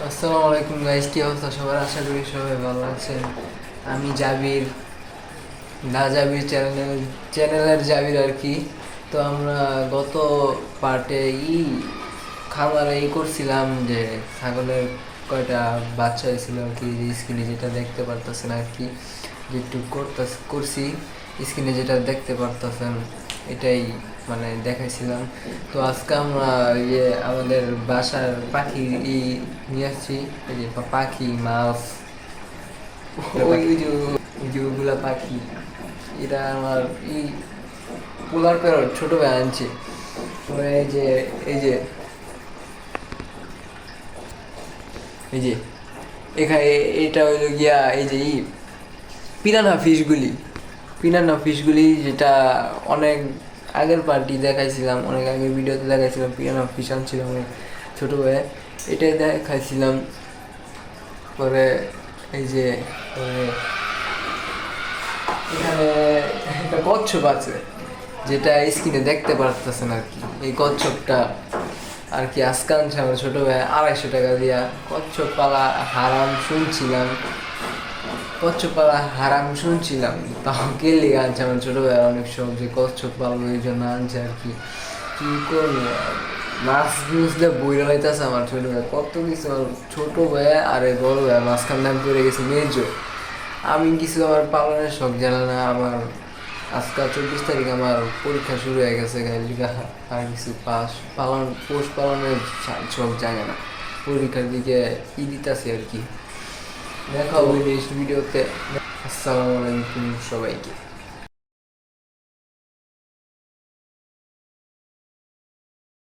আসসালামু আলাইকুম গাইস, কি অবস্থা সবার? আশা করি সবাই ভালো আছেন। আমি জাবির, না জাবির চ্যানেলের জাবির আর কি। তো আমরা গত পার্টে খামারে করছিলাম যে ছাগলের কয়টা বাচ্চা হয়েছিল আর কি, স্ক্রিনে যেটা দেখতে পারতেছেন আর কি, যেটুকু করছি স্ক্রিনে যেটা দেখতে পারতেছেন এটাই মানে দেখাইছিলাম। তো আজকে আমরা আমাদের বাসার পাখি নিয়ে আসছি, এই যে পাখি মাছ, ওইগুলা পাখি। এটা আমার পোলার প্যারট ছোট ভাই আনছে। পরে এই যে এই যে এখানে এটা হইলো গিয়া এই যে পিরানা ফিশগুলি যেটা অনেক আগের পার্টি দেখাইছিলাম, অনেক আগের ভিডিওতে দেখাইছিলাম। পিরানা ফিশ আনছিলাম অনেক ছোটো ভাই, এটাই দেখাইছিলাম। পরে এই যে পরে এখানে একটা কচ্ছপ আছে যেটা স্ক্রিনে দেখতে পারতেছেন আর কি। এই কচ্ছপটা আর কি আজকে আনছে আমার ছোটো ভাই 250 টাকা দিয়া। কচ্ছপ পালা হারাম শুনছিলাম, তাও কে লেগে আনছে আমার ছোটো ভাই, অনেক শখ যে কচ্ছপ পালবো, এই জন্য আনছে আর কি। কি করবো, মাছ বুঝলে বইরা হইতেছে আমার ছোটো ভাই, কত কিছু। ছোটো ভাই আর এই বড় ভাই মাঝখান দাম করে গেছে মেজো। আমি কিছু আমার পালনের শখ জানা না। আমার আজকাল 24 তারিখ আমার পরীক্ষা শুরু হয়ে গেছে লিগা, আর কিছু পোষ পালনের শখ জাগে না। পরীক্ষার দিকে দিতেছি আর কি। দেখা হবে নেক্সট ভিডিওতে। আসসালামু আলাইকুম সবাইকে।